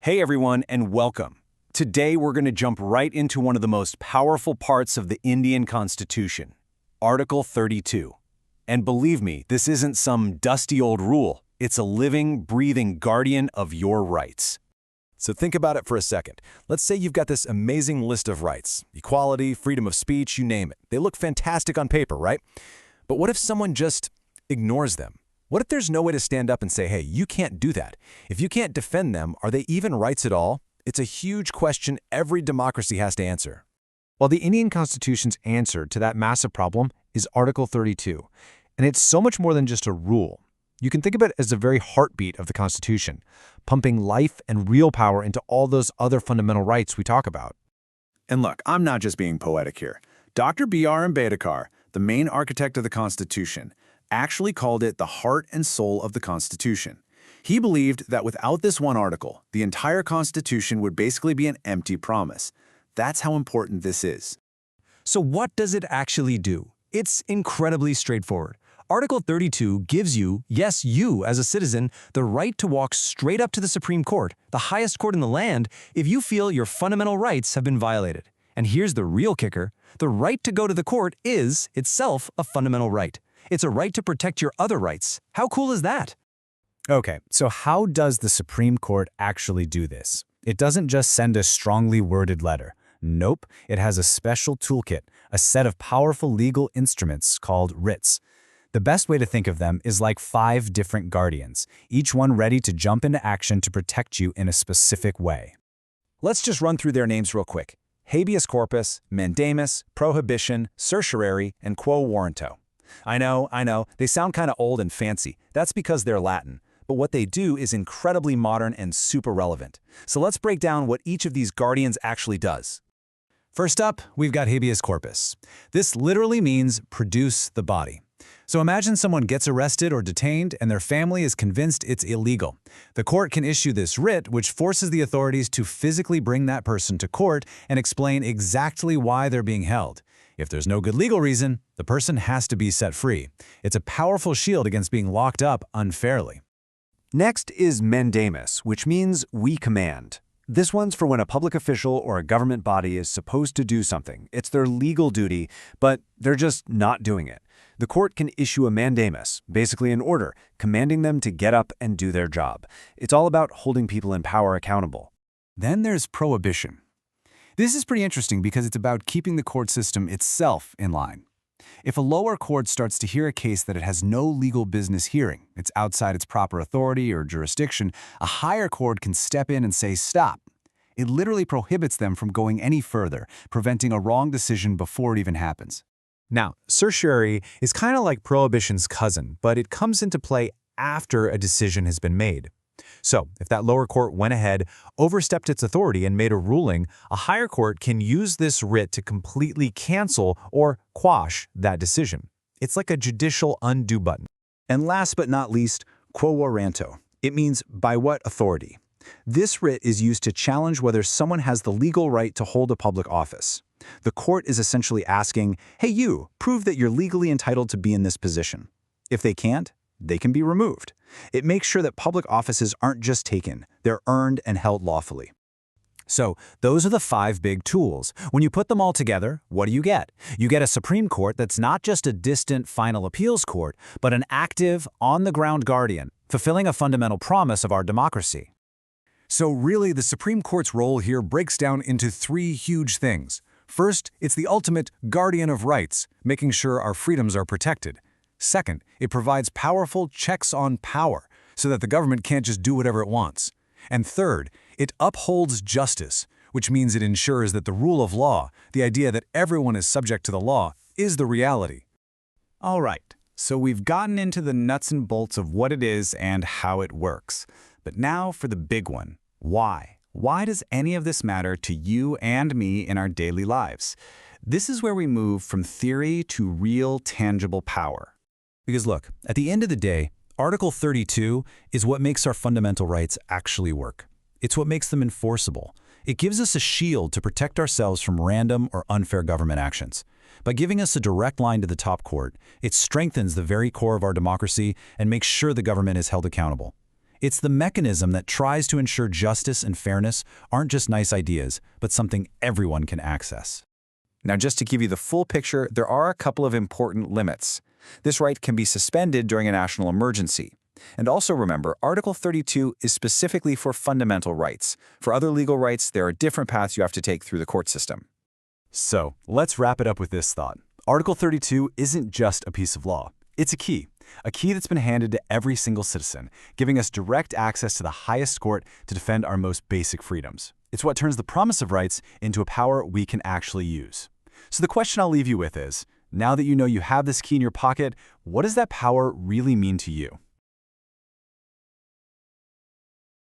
Hey everyone, and welcome. Today we're going to jump right into one of the most powerful parts of the Indian Constitution, Article 32. And believe me, this isn't some dusty old rule. It's a living, breathing guardian of your rights. So think about it for a second. Let's say you've got this amazing list of rights. Equality, freedom of speech, you name it. They look fantastic on paper, right? But what if someone just ignores them? What if there's no way to stand up and say, hey, you can't do that? If you can't defend them, are they even rights at all? It's a huge question every democracy has to answer. Well, the Indian Constitution's answer to that massive problem is Article 32. And it's so much more than just a rule. You can think of it as the very heartbeat of the Constitution, pumping life and real power into all those other fundamental rights we talk about. And look, I'm not just being poetic here. Dr. B.R. Ambedkar, the main architect of the Constitution, actually called it the heart and soul of the Constitution. He believed that without this one article, the entire Constitution would basically be an empty promise. That's how important this is. So what does it actually do? It's incredibly straightforward. Article 32 gives you, yes, you as a citizen, the right to walk straight up to the Supreme Court, the highest court in the land, if you feel your fundamental rights have been violated. And here's the real kicker. The right to go to the court is, itself, a fundamental right. It's a right to protect your other rights. How cool is that? Okay, so how does the Supreme Court actually do this? It doesn't just send a strongly worded letter. Nope, it has a special toolkit, a set of powerful legal instruments called writs. The best way to think of them is like 5 different guardians, each one ready to jump into action to protect you in a specific way. Let's just run through their names real quick. Habeas Corpus, Mandamus, Prohibition, Certiorari, and Quo Warranto. I know, they sound kind of old and fancy. That's because they're Latin. But what they do is incredibly modern and super relevant. So let's break down what each of these guardians actually does. First up, we've got habeas corpus. This literally means produce the body. So imagine someone gets arrested or detained and their family is convinced it's illegal. The court can issue this writ, which forces the authorities to physically bring that person to court and explain exactly why they're being held. If there's no good legal reason, the person has to be set free. It's a powerful shield against being locked up unfairly. Next is Mandamus, which means we command. This one's for when a public official or a government body is supposed to do something. It's their legal duty, but they're just not doing it. The court can issue a mandamus, basically an order, commanding them to get up and do their job. It's all about holding people in power accountable. Then there's prohibition. This is pretty interesting because it's about keeping the court system itself in line. If a lower court starts to hear a case that it has no legal business hearing, it's outside its proper authority or jurisdiction, a higher court can step in and say, stop. It literally prohibits them from going any further, preventing a wrong decision before it even happens. Now, certiorari is kind of like prohibition's cousin, but it comes into play after a decision has been made. So, if that lower court went ahead, overstepped its authority, and made a ruling, a higher court can use this writ to completely cancel or quash that decision. It's like a judicial undo button. And last but not least, Quo Warranto. It means by what authority. This writ is used to challenge whether someone has the legal right to hold a public office. The court is essentially asking, hey you, prove that you're legally entitled to be in this position. If they can't, they can be removed. It makes sure that public offices aren't just taken, they're earned and held lawfully. So, those are the 5 big tools. When you put them all together, what do you get? You get a Supreme Court that's not just a distant final appeals court, but an active, on-the-ground guardian, fulfilling a fundamental promise of our democracy. So really, the Supreme Court's role here breaks down into 3 huge things. First, it's the ultimate guardian of rights, making sure our freedoms are protected. Second, it provides powerful checks on power, so that the government can't just do whatever it wants. And third, it upholds justice, which means it ensures that the rule of law, the idea that everyone is subject to the law, is the reality. All right, so we've gotten into the nuts and bolts of what it is and how it works. But now for the big one, why? Why does any of this matter to you and me in our daily lives? This is where we move from theory to real, tangible power. Because look, at the end of the day, Article 32 is what makes our fundamental rights actually work. It's what makes them enforceable. It gives us a shield to protect ourselves from random or unfair government actions. By giving us a direct line to the top court, it strengthens the very core of our democracy and makes sure the government is held accountable. It's the mechanism that tries to ensure justice and fairness aren't just nice ideas, but something everyone can access. Now, just to give you the full picture, there are a couple of important limits. This right can be suspended during a national emergency. And also remember, Article 32 is specifically for fundamental rights. For other legal rights, there are different paths you have to take through the court system. So, let's wrap it up with this thought. Article 32 isn't just a piece of law. It's a key that's been handed to every single citizen, giving us direct access to the highest court to defend our most basic freedoms. It's what turns the promise of rights into a power we can actually use. So the question I'll leave you with is, now that you know you have this key in your pocket, what does that power really mean to you?